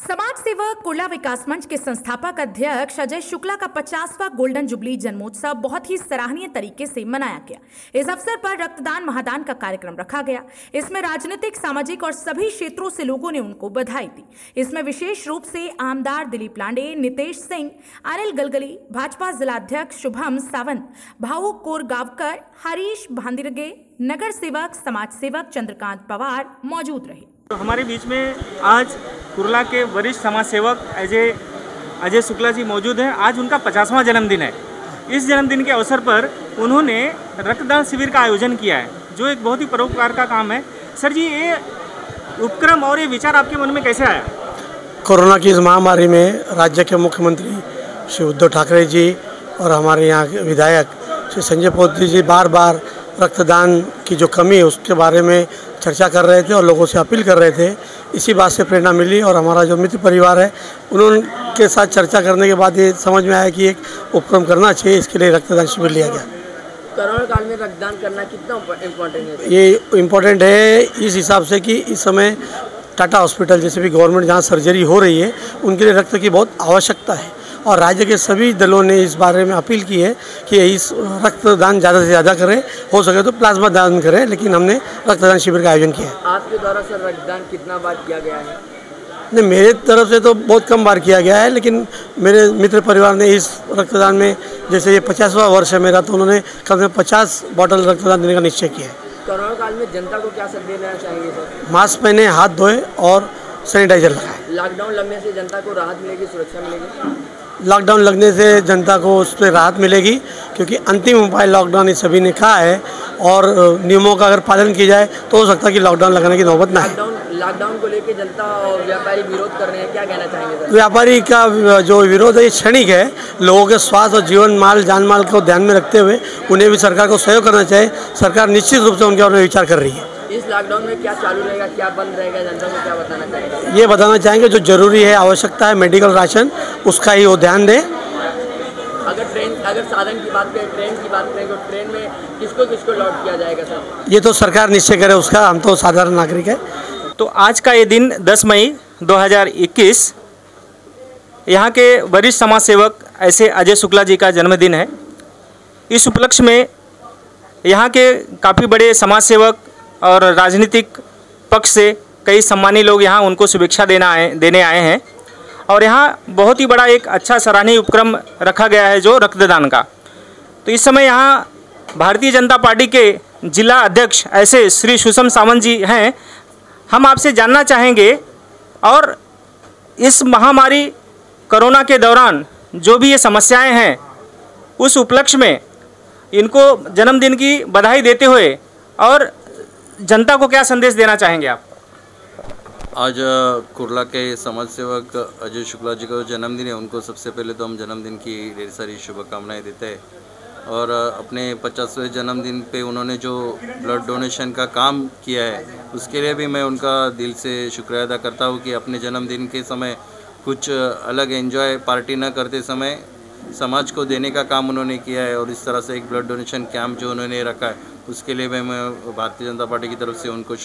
समाज सेवक कुर्ला विकास मंच के संस्थापक अध्यक्ष अजय शुक्ला का 50वां गोल्डन जुबली जन्मोत्सव बहुत ही सराहनीय तरीके से मनाया गया। इस अवसर पर रक्तदान महादान का कार्यक्रम रखा गया। इसमें राजनीतिक, सामाजिक और सभी क्षेत्रों से लोगों ने उनको बधाई दी। इसमें विशेष रूप से आमदार दिलीप लांडे, नितेश सिंह, अनिल गलगली, भाजपा जिलाध्यक्ष शुभम सावंत, भाऊ कोरगावकर, हरीश भांदिरगे, नगर सेवक, समाज सेवक चंद्रकांत पवार मौजूद रहे। तो हमारे बीच में आज कुर्ला के वरिष्ठ समाज सेवक अजय शुक्ला जी मौजूद हैं। आज उनका 50वां जन्मदिन है। इस जन्मदिन के अवसर पर उन्होंने रक्तदान शिविर का आयोजन किया है, जो एक बहुत ही परोपकार का काम है। सर जी, ये उपक्रम और ये विचार आपके मन में कैसे आया? कोरोना की इस महामारी में राज्य के मुख्यमंत्री श्री उद्धव ठाकरे जी और हमारे यहाँ के विधायक श्री संजय पोद्दार जी बार बार रक्तदान की जो कमी है उसके बारे में चर्चा कर रहे थे और लोगों से अपील कर रहे थे। इसी बात से प्रेरणा मिली और हमारा जो मित्र परिवार है उनके साथ चर्चा करने के बाद ये समझ में आया कि एक उपक्रम करना चाहिए। इसके लिए रक्तदान शिविर लिया गया। कोरोना काल में रक्तदान करना कितना इम्पोर्टेंट है? ये इम्पोर्टेंट है इस हिसाब से कि इस समय टाटा हॉस्पिटल जैसे भी गवर्नमेंट जहाँ सर्जरी हो रही है उनके लिए रक्त की बहुत आवश्यकता है और राज्य के सभी दलों ने इस बारे में अपील की है कि इस रक्तदान ज़्यादा से ज़्यादा करें, हो सके तो प्लाज्मा दान करें। लेकिन हमने रक्तदान शिविर का आयोजन किया है। आपके द्वारा सर रक्तदान कितना बार किया गया है? नहीं, मेरे तरफ से तो बहुत कम बार किया गया है, लेकिन मेरे मित्र परिवार ने इस रक्तदान में, जैसे ये 50वां वर्ष है मेरा, तो उन्होंने कम से कम 50 बॉटल रक्तदान देने का निश्चय किया है। कोरोना काल में जनता को क्या संदेश देना चाहेंगे सर? मास्क पहने, हाथ धोए और सैनिटाइजर लगाएं। लॉकडाउन लगने से जनता को राहत मिलेगी, सुरक्षा मिलेगी? लॉकडाउन लगने से जनता को उस पर राहत मिलेगी, क्योंकि अंतिम उपाय लॉकडाउन इस सभी ने कहा है और नियमों का अगर पालन किया जाए तो हो सकता है कि लॉकडाउन लगाने की नौबत ना आए। लॉकडाउन को लेकर जनता और व्यापारी विरोध कर रहे हैं, क्या कहना चाहेंगे सर? व्यापारी का जो विरोध है ये क्षणिक है। लोगों के स्वास्थ्य और जीवन माल जान माल को ध्यान में रखते हुए उन्हें भी सरकार को सहयोग करना चाहिए। सरकार निश्चित रूप से उनके बारे में विचार कर रही है। इस लॉकडाउन में क्या चालू रहेगा, क्या बंद रहेगा, जनता को क्या बताना चाहेंगे? ये बताना चाहेंगे जो जरूरी है, आवश्यकता है, मेडिकल राशन, उसका ही वो ध्यान दें। अगर साधन की बात करें, ट्रेन की बात करें, तो ट्रेन में किसको किसको लॉट किया जाएगा सर? ये तो सरकार निश्चय करे उसका, हम तो साधारण नागरिक है। तो आज का ये दिन 10 मई 2021 यहाँ के वरिष्ठ समाज सेवक ऐसे अजय शुक्ला जी का जन्मदिन है। इस उपलक्ष्य में यहाँ के काफ़ी बड़े समाज सेवक और राजनीतिक पक्ष से कई सम्मानी लोग यहाँ उनको शुभेच्छा देने आए हैं और यहाँ बहुत ही बड़ा एक अच्छा सराहनीय उपक्रम रखा गया है जो रक्तदान का। तो इस समय यहाँ भारतीय जनता पार्टी के जिला अध्यक्ष ऐसे श्री सुषम सावंत जी हैं। हम आपसे जानना चाहेंगे और इस महामारी कोरोना के दौरान जो भी ये समस्याएं हैं उस उपलक्ष्य में इनको जन्मदिन की बधाई देते हुए और जनता को क्या संदेश देना चाहेंगे आप? आज कुर्ला के समाज सेवक अजय शुक्ला जी का जन्मदिन है। उनको सबसे पहले तो हम जन्मदिन की ढेर सारी शुभकामनाएं देते हैं और अपने 50वें जन्मदिन पे उन्होंने जो ब्लड डोनेशन का काम किया है उसके लिए भी मैं उनका दिल से शुक्रिया अदा करता हूँ कि अपने जन्मदिन के समय कुछ अलग एंजॉय पार्टी न करते समय समाज को देने का काम उन्होंने किया है और इस तरह से एक ब्लड डोनेशन कैंप जो उन्होंने रखा है उसके लिए मैं भारतीय जनता पार्टी की तरफ से उनको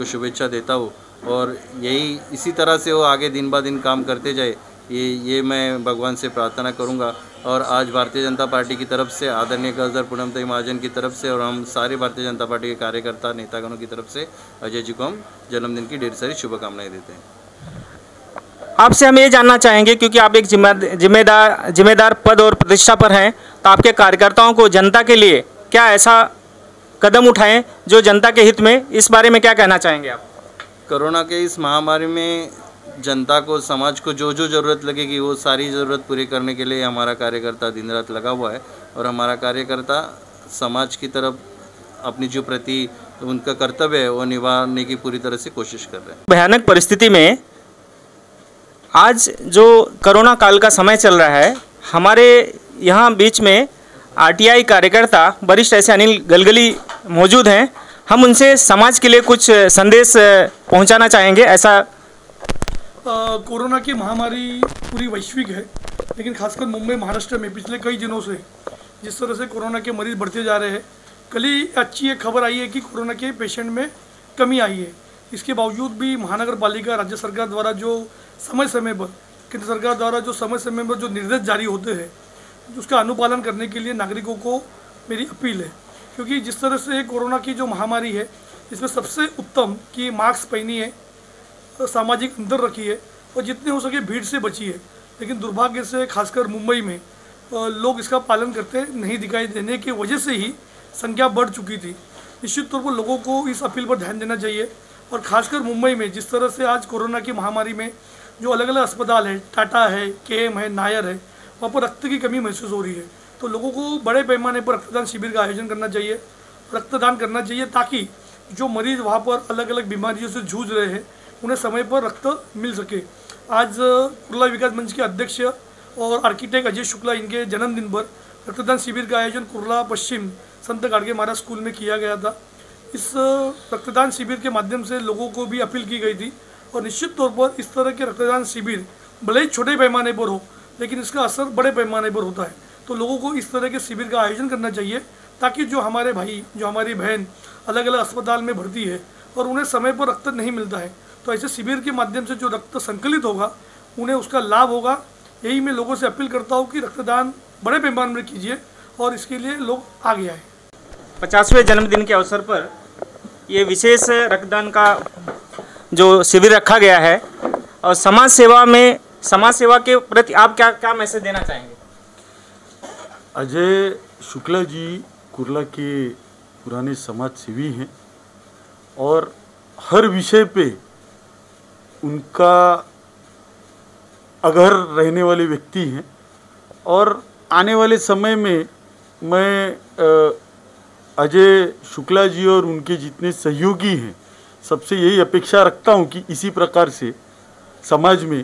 शुभेच्छा देता हूँ और यही इसी तरह से वो आगे दिन ब दिन काम करते जाए, ये मैं भगवान से प्रार्थना करूँगा। और आज भारतीय जनता पार्टी की तरफ से आदरणीय गजर पूनमताई महाजन की तरफ से और हम सारे भारतीय जनता पार्टी के कार्यकर्ता नेतागणों की तरफ से अजय जी को हम जन्मदिन की ढेर सारी शुभकामनाएं देते हैं। आपसे हम ये जानना चाहेंगे, क्योंकि आप एक जिम्मेदार पद और प्रतिष्ठा पर हैं, तो आपके कार्यकर्ताओं को जनता के लिए क्या ऐसा कदम उठाएं जो जनता के हित में, इस बारे में क्या कहना चाहेंगे आप? कोरोना के इस महामारी में जनता को, समाज को जो जो ज़रूरत लगेगी वो सारी ज़रूरत पूरी करने के लिए हमारा कार्यकर्ता दिन रात लगा हुआ है और हमारा कार्यकर्ता समाज की तरफ अपनी जो प्रति उनका कर्तव्य है वो निभाने की पूरी तरह से कोशिश कर रहे हैं। भयानक परिस्थिति में आज जो कोरोना काल का समय चल रहा है, हमारे यहाँ बीच में आरटीआई कार्यकर्ता वरिष्ठ ऐसे अनिल गलगली मौजूद हैं। हम उनसे समाज के लिए कुछ संदेश पहुंचाना चाहेंगे। ऐसा कोरोना की महामारी पूरी वैश्विक है, लेकिन खासकर मुंबई महाराष्ट्र में पिछले कई दिनों से जिस तरह से कोरोना के मरीज़ बढ़ते जा रहे हैं, कल ही अच्छी एक खबर आई है कि कोरोना के पेशेंट में कमी आई है। इसके बावजूद भी महानगर पालिका राज्य सरकार द्वारा जो समय समय पर केंद्र सरकार द्वारा जो समय समय पर जो निर्देश जारी होते हैं उसका अनुपालन करने के लिए नागरिकों को मेरी अपील है। क्योंकि जिस तरह से कोरोना की जो महामारी है इसमें सबसे उत्तम कि मास्क पहनिए, सामाजिक अंतर रखिए और जितने हो सके भीड़ से बचिए। लेकिन दुर्भाग्य से खासकर मुंबई में लोग इसका पालन करते नहीं दिखाई देने की वजह से ही संख्या बढ़ चुकी थी। निश्चित तौर पर लोगों को इस अपील पर ध्यान देना चाहिए। और खासकर मुंबई में जिस तरह से आज कोरोना की महामारी में जो अलग अलग अस्पताल है, टाटा है, केएम है, नायर है, वहाँ पर रक्त की कमी महसूस हो रही है। तो लोगों को बड़े पैमाने पर रक्तदान शिविर का आयोजन करना चाहिए, रक्तदान करना चाहिए ताकि जो मरीज़ वहाँ पर अलग अलग बीमारियों से जूझ रहे हैं उन्हें समय पर रक्त मिल सके। आज कुर्ला विकास मंच के अध्यक्ष और आर्किटेक्ट अजय शुक्ला इनके जन्मदिन पर रक्तदान शिविर का आयोजन कुर्ला पश्चिम संत गाडगे महाराज स्कूल में किया गया था। इस रक्तदान शिविर के माध्यम से लोगों को भी अपील की गई थी और निश्चित तौर पर इस तरह के रक्तदान शिविर भले ही छोटे पैमाने पर हो लेकिन इसका असर बड़े पैमाने पर होता है। तो लोगों को इस तरह के शिविर का आयोजन करना चाहिए ताकि जो हमारे भाई, जो हमारी बहन अलग अलग अस्पताल में भर्ती है और उन्हें समय पर रक्त नहीं मिलता है, तो ऐसे शिविर के माध्यम से जो रक्त संकलित होगा उन्हें उसका लाभ होगा। यही मैं लोगों से अपील करता हूँ कि रक्तदान बड़े पैमाने में कीजिए और इसके लिए लोग आगे आए। 50वें जन्मदिन के अवसर पर ये विशेष रक्तदान का जो शिविर रखा गया है और समाज सेवा के प्रति आप क्या मैसेज देना चाहेंगे? अजय शुक्ला जी कुर्ला के पुराने समाज सेवी हैं और हर विषय पे उनका अगर रहने वाले व्यक्ति हैं और आने वाले समय में मैं अजय शुक्ला जी और उनके जितने सहयोगी हैं सबसे यही अपेक्षा रखता हूं कि इसी प्रकार से समाज में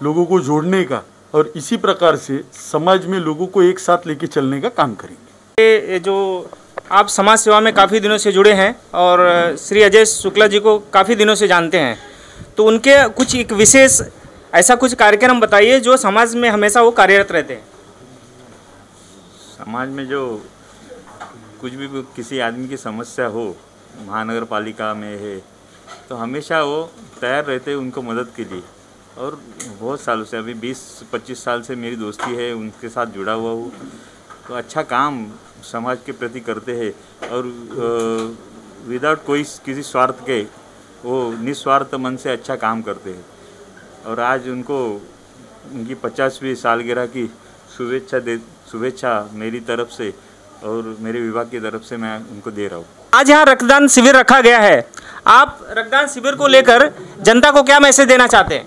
लोगों को जोड़ने का और इसी प्रकार से समाज में लोगों को एक साथ लेके चलने का काम करेंगे। जो आप समाज सेवा में काफ़ी दिनों से जुड़े हैं और श्री अजय शुक्ला जी को काफ़ी दिनों से जानते हैं, तो उनके कुछ एक विशेष ऐसा कुछ कार्यक्रम बताइए जो समाज में हमेशा वो कार्यरत रहते हैं। समाज में जो कुछ भी किसी आदमी की समस्या हो, महानगर पालिका में है तो हमेशा वो तैयार रहते हैं उनको मदद के लिए। और बहुत सालों से, अभी 20-25 साल से मेरी दोस्ती है, उनके साथ जुड़ा हुआ हूँ। तो अच्छा काम समाज के प्रति करते हैं और विदाउट कोई किसी स्वार्थ के वो निस्वार्थ मन से अच्छा काम करते हैं। और आज उनको उनकी 50वीं सालगिरह की शुभेच्छा मेरी तरफ से और मेरे विभाग की तरफ से मैं उनको दे रहा हूँ। आज यहाँ रक्तदान शिविर रखा गया है, आप रक्तदान शिविर को लेकर जनता को क्या मैसेज देना चाहते हैं?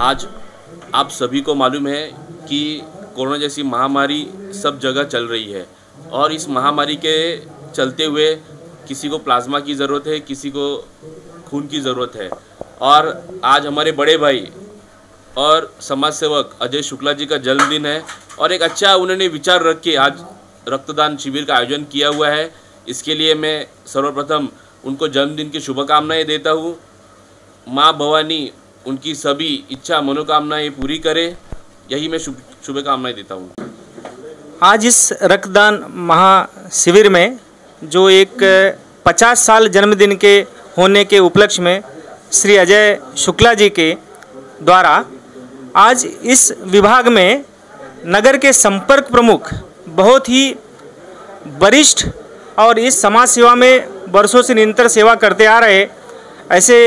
आज आप सभी को मालूम है कि कोरोना जैसी महामारी सब जगह चल रही है और इस महामारी के चलते हुए किसी को प्लाज्मा की ज़रूरत है, किसी को खून की ज़रूरत है। और आज हमारे बड़े भाई और समाज सेवक अजय शुक्ला जी का जन्मदिन है और एक अच्छा उन्होंने विचार रख के आज रक्तदान शिविर का आयोजन किया हुआ है। इसके लिए मैं सर्वप्रथम उनको जन्मदिन की शुभकामनाएं देता हूँ। माँ भवानी उनकी सभी इच्छा मनोकामनाएं पूरी करे, यही मैं शुभकामनाएं देता हूँ। आज इस रक्तदान महाशिविर में जो एक 50 साल जन्मदिन के होने के उपलक्ष्य में श्री अजय शुक्ला जी के द्वारा आज इस विभाग में नगर के संपर्क प्रमुख, बहुत ही वरिष्ठ और इस समाज सेवा में वर्षों से निरंतर सेवा करते आ रहे ऐसे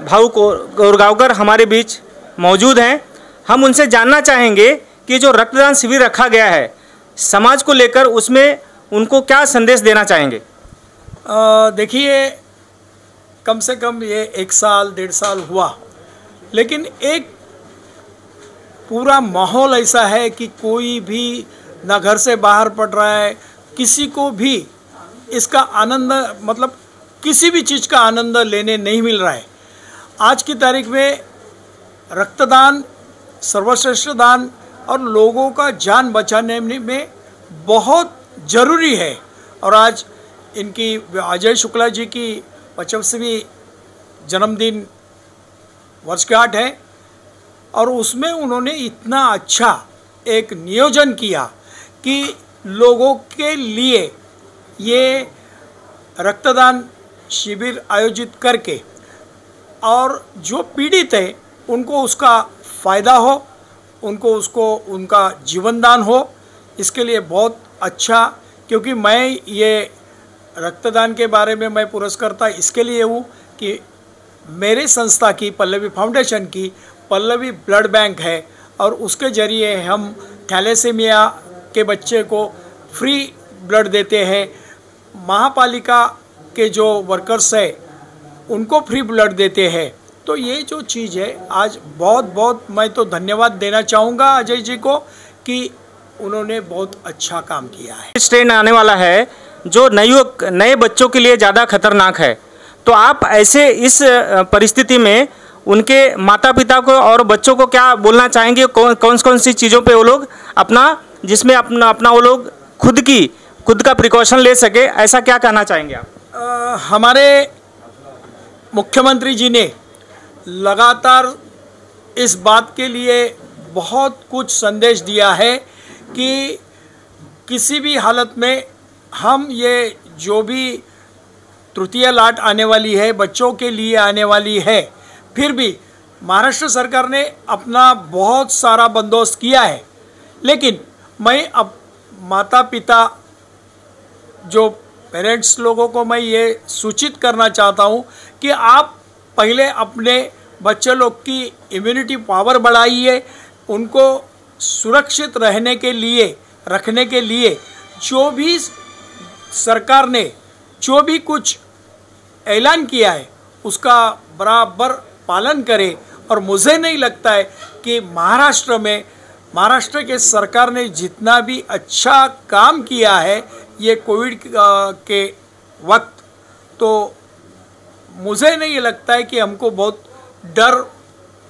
भाऊ कोरगांवकर हमारे बीच मौजूद हैं। हम उनसे जानना चाहेंगे कि जो रक्तदान शिविर रखा गया है समाज को लेकर, उसमें उनको क्या संदेश देना चाहेंगे? देखिए, कम से कम ये 1 साल 1.5 साल हुआ, लेकिन एक पूरा माहौल ऐसा है कि कोई भी ना घर से बाहर पड़ रहा है, किसी को भी इसका आनंद, मतलब किसी भी चीज़ का आनंद लेने नहीं मिल रहा है। आज की तारीख में रक्तदान सर्वश्रेष्ठ दान और लोगों का जान बचाने में बहुत ज़रूरी है। और आज इनकी अजय शुक्ला जी की 50वीं जन्मदिन वर्षगांठ है और उसमें उन्होंने इतना अच्छा एक नियोजन किया कि लोगों के लिए ये रक्तदान शिविर आयोजित करके और जो पीड़ित है उनको उसका फ़ायदा हो, उनको उनका जीवन दान हो, इसके लिए बहुत अच्छा। क्योंकि मैं ये रक्तदान के बारे में मैं पुरस्कर्ता इसके लिए हूँ कि मेरे संस्था की पल्लवी फाउंडेशन की पल्लवी ब्लड बैंक है और उसके ज़रिए हम थैलेसीमिया के बच्चे को फ्री ब्लड देते हैं। महापालिका के जो वर्कर्स है उनको फ्री ब्लड देते हैं। तो ये जो चीज़ है आज बहुत मैं तो धन्यवाद देना चाहूँगा अजय जी को कि उन्होंने बहुत अच्छा काम किया है। स्ट्रेन आने वाला है जो नए बच्चों के लिए ज़्यादा खतरनाक है, तो आप ऐसे इस परिस्थिति में उनके माता पिता को और बच्चों को क्या बोलना चाहेंगे? कौन सी चीज़ों पे वो लोग जिसमें अपना वो लोग खुद का प्रिकॉशन ले सके, ऐसा क्या कहना चाहेंगे आप? हमारे मुख्यमंत्री जी ने लगातार इस बात के लिए बहुत कुछ संदेश दिया है कि किसी भी हालत में हम ये जो भी तृतीय लाट आने वाली है बच्चों के लिए आने वाली है, फिर भी महाराष्ट्र सरकार ने अपना बहुत सारा बंदोबस्त किया है। लेकिन मैं अब माता पिता जो पेरेंट्स लोगों को मैं ये सूचित करना चाहता हूँ कि आप पहले अपने बच्चे लोग की इम्यूनिटी पावर बढ़ाइए, उनको सुरक्षित रखने के लिए जो भी सरकार ने जो भी कुछ ऐलान किया है उसका बराबर पालन करें। और मुझे नहीं लगता है कि महाराष्ट्र के सरकार ने जितना भी अच्छा काम किया है ये कोविड के वक्त, तो मुझे नहीं लगता है कि हमको बहुत डर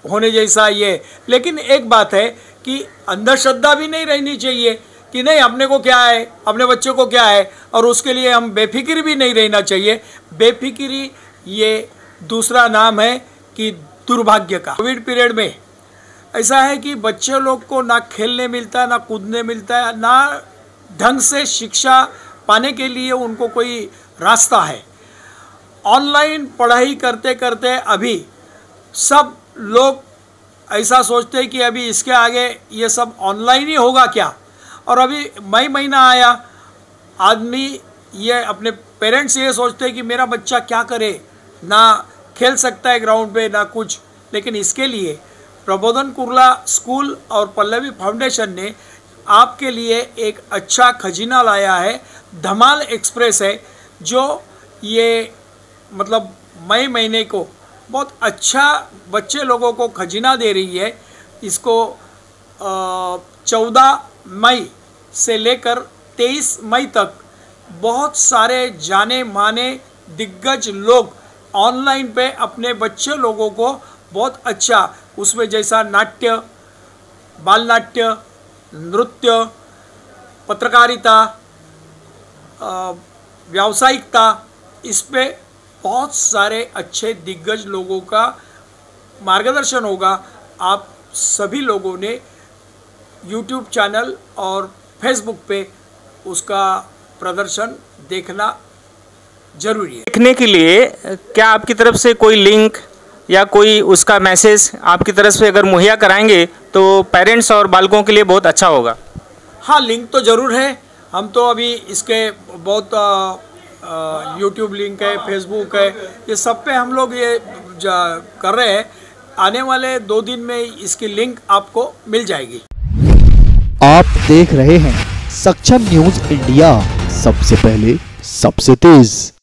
होने जैसा ये। लेकिन एक बात है कि अंधश्रद्धा भी नहीं रहनी चाहिए कि नहीं अपने को क्या है, अपने बच्चों को क्या है, और उसके लिए हम बेफिक्र भी नहीं रहना चाहिए। बेफिक्री ये दूसरा नाम है कि दुर्भाग्य का। कोविड पीरियड में ऐसा है कि बच्चे लोग को ना खेलने मिलता है, ना कूदने मिलता है, ना ढंग से शिक्षा पाने के लिए उनको कोई रास्ता है। ऑनलाइन पढ़ाई करते करते अभी सब लोग ऐसा सोचते हैं कि अभी इसके आगे ये सब ऑनलाइन ही होगा क्या। और अभी मई महीना आया, आदमी ये अपने पेरेंट्स ये सोचते हैं कि मेरा बच्चा क्या करे, ना खेल सकता है ग्राउंड पे ना कुछ। लेकिन इसके लिए प्रबोधन कुर्ला स्कूल और पल्लवी फाउंडेशन ने आपके लिए एक अच्छा खजीना लाया है। धमाल एक्सप्रेस है जो ये मतलब मई महीने को बहुत अच्छा बच्चे लोगों को खजीना दे रही है। इसको 14 मई से लेकर 23 मई तक बहुत सारे जाने माने दिग्गज लोग ऑनलाइन पे अपने बच्चे लोगों को बहुत अच्छा, उसमें जैसा नाट्य, बाल नाट्य, नृत्य, पत्रकारिता, व्यावसायिकता, इस पे बहुत सारे अच्छे दिग्गज लोगों का मार्गदर्शन होगा। आप सभी लोगों ने YouTube चैनल और Facebook पे उसका प्रदर्शन देखना जरूरी है। देखने के लिए क्या आपकी तरफ से कोई लिंक या कोई उसका मैसेज आपकी तरफ से अगर मुहैया कराएंगे तो पेरेंट्स और बालकों के लिए बहुत अच्छा होगा? हाँ, लिंक तो ज़रूर है। हम तो अभी इसके बहुत YouTube लिंक है, Facebook है, ये सब पे हम लोग ये कर रहे हैं। आने वाले 2 दिन में इसकी लिंक आपको मिल जाएगी। आप देख रहे हैं सक्षम न्यूज इंडिया, सबसे पहले सबसे तेज।